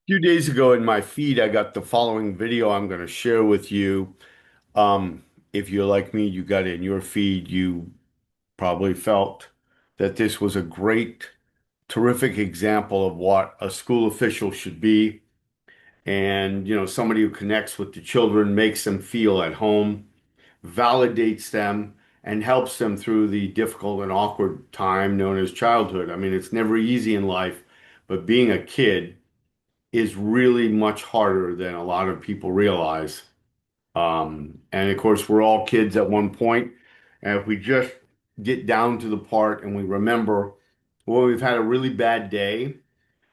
Few days ago in my feed, I got the following video I'm going to share with you. If you're like me, you got it in your feed, you probably felt that this was a great, terrific example of what a school official should be. And, somebody who connects with the children, makes them feel at home, validates them, and helps them through the difficult and awkward time known as childhood. I mean, it's never easy in life, but being a kid is really much harder than a lot of people realize. And of course, we're all kids at one point. And if we just get down to the part and we remember when we've had a really bad day,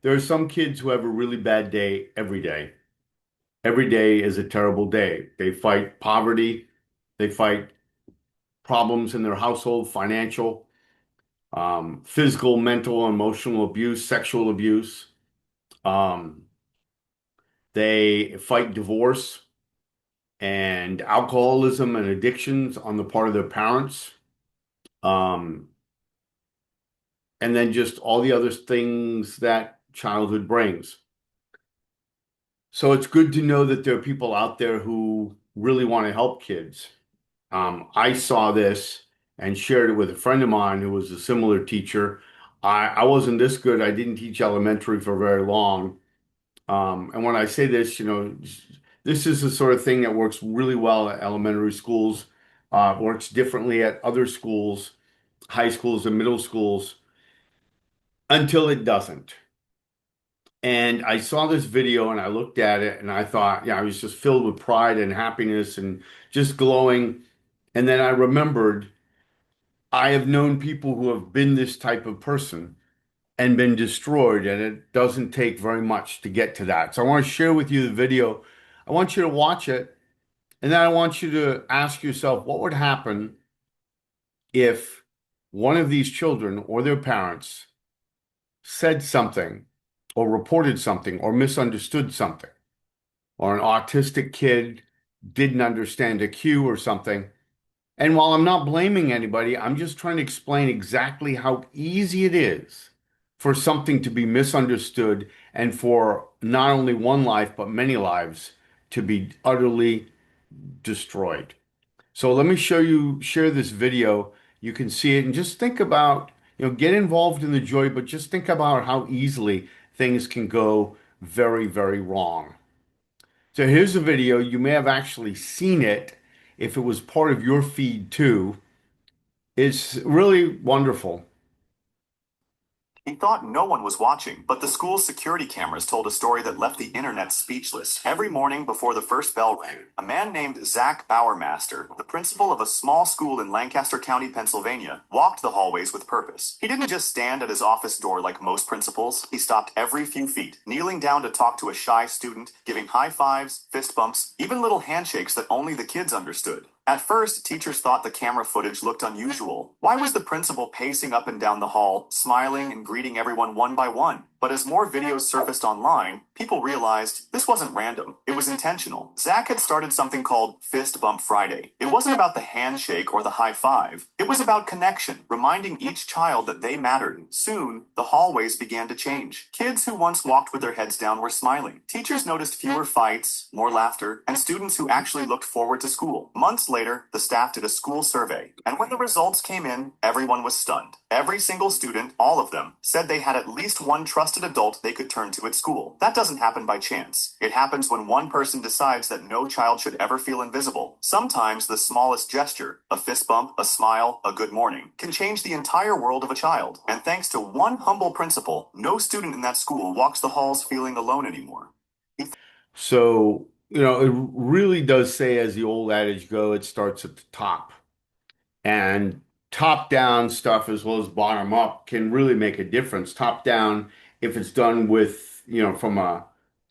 there are some kids who have a really bad day every day. Every day is a terrible day. They fight poverty, they fight problems in their household, financial, physical, mental, emotional abuse, sexual abuse. Um, they fight divorce and alcoholism and addictions on the part of their parents. Um, and then just all the other things that childhood brings. So it's good to know that there are people out there who really want to help kids. I saw this and shared it with a friend of mine who was a similar teacher. I wasn't this good. I didn't teach elementary for very long. And when I say this, this is the sort of thing that works really well at elementary schools, works differently at other schools, high schools and middle schools, until it doesn't. And I saw this video and I looked at it and I thought, yeah, I was just filled with pride and happiness and just glowing. And then I remembered I have known people who have been this type of person and been destroyed, and it doesn't take very much to get to that. So I want to share with you the video. I want you to watch it, and then I want you to ask yourself what would happen if one of these children or their parents said something or reported something or misunderstood something, or an autistic kid didn't understand a cue or something. And while I'm not blaming anybody, I'm just trying to explain exactly how easy it is for something to be misunderstood and for not only one life, but many lives to be utterly destroyed. So let me share this video. You can see it and just think about, get involved in the joy, but just think about how easily things can go very, very wrong. So here's a video. You may have actually seen it if it was part of your feed too. It's really wonderful. He thought no one was watching, but the school's security cameras told a story that left the internet speechless. Every morning before the first bell rang, a man named Zach Bowermaster, the principal of a small school in Lancaster County, Pennsylvania, walked the hallways with purpose. He didn't just stand at his office door like most principals. He stopped every few feet, kneeling down to talk to a shy student, giving high fives, fist bumps, even little handshakes that only the kids understood. At first, teachers thought the camera footage looked unusual. Why was the principal pacing up and down the hall, smiling and greeting everyone one by one? But as more videos surfaced online, people realized this wasn't random. It was intentional. Zach had started something called Fist Bump Friday. It wasn't about the handshake or the high five. It was about connection, reminding each child that they mattered. Soon, the hallways began to change. Kids who once walked with their heads down were smiling. Teachers noticed fewer fights, more laughter, and students who actually looked forward to school. Months later, the staff did a school survey, and when the results came in, everyone was stunned. Every single student, all of them, said they had at least one trusted adult they could turn to at school. That doesn't happen by chance. It happens when one person decides that no child should ever feel invisible. Sometimes the smallest gesture, a fist bump, a smile, a good morning, can change the entire world of a child. And thanks to one humble principal, no student in that school walks the halls feeling alone anymore. So, it really does say, as the old adage go, it starts at the top. And top down stuff as well as bottom up can really make a difference. Top down, if it's done with, from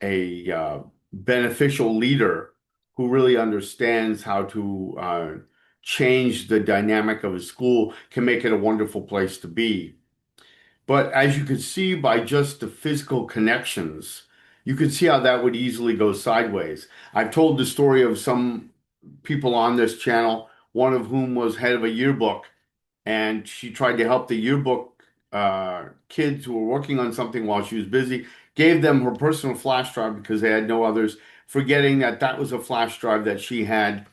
a beneficial leader who really understands how to change the dynamic of a school, can make it a wonderful place to be. But as you can see by just the physical connections, you can see how that would easily go sideways. I've told the story of some people on this channel, one of whom was head of a yearbook, and she tried to help the yearbook kids who were working on something while she was busy, gave them her personal flash drive because they had no others, forgetting that that was a flash drive that she had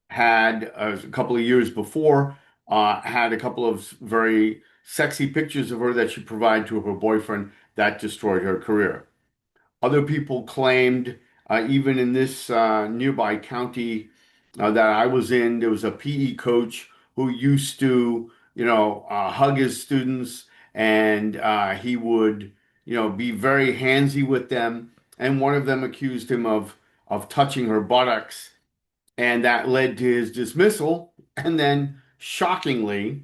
a couple of years before, had a couple of very sexy pictures of her that she provided to her boyfriend that destroyed her career. Other people claimed, even in this nearby county that I was in, there was a PE coach who used to, hug his students, and he would, be very handsy with them. And one of them accused him of touching her buttocks, and that led to his dismissal. And then, shockingly,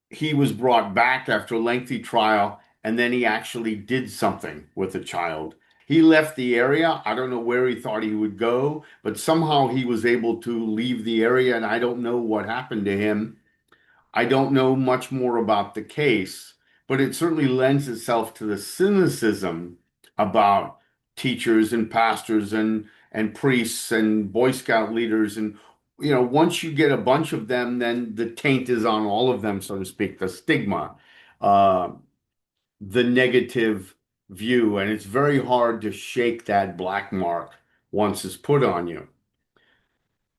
he was brought back after a lengthy trial, and then he actually did something with the child. He left the area. I don't know where he thought he would go, but somehow he was able to leave the area, and I don't know what happened to him. I don't know much more about the case, but it certainly lends itself to the cynicism about teachers and pastors and priests and Boy Scout leaders. And once you get a bunch of them, then the taint is on all of them, so to speak, the stigma, uh, the negative view, and it's very hard to shake that black mark once it's put on you.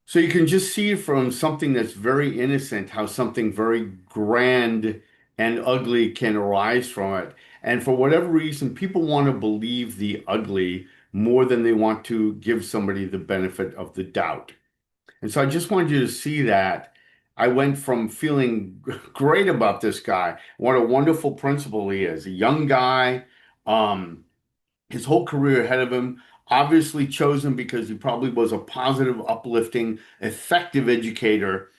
So you can just see from something that's very innocent how something very grand and ugly can arise from it. And for whatever reason, people want to believe the ugly more than they want to give somebody the benefit of the doubt. And so I just wanted you to see that. I went from feeling great about this guy, what a wonderful principal he is, a young guy. Um, his whole career ahead of him, obviously chosen because he probably was a positive, uplifting, effective educator,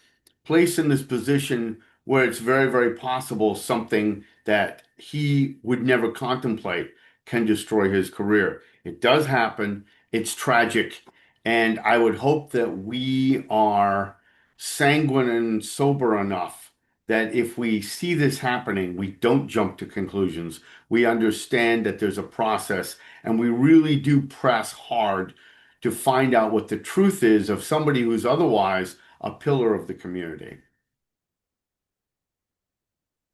placed in this position where it's very, very possible something that he would never contemplate can destroy his career. It does happen. It's tragic. And I would hope that we are sanguine and sober enough that if we see this happening, we don't jump to conclusions. We understand that there's a process, and we really do press hard to find out what the truth is of somebody who's otherwise a pillar of the community.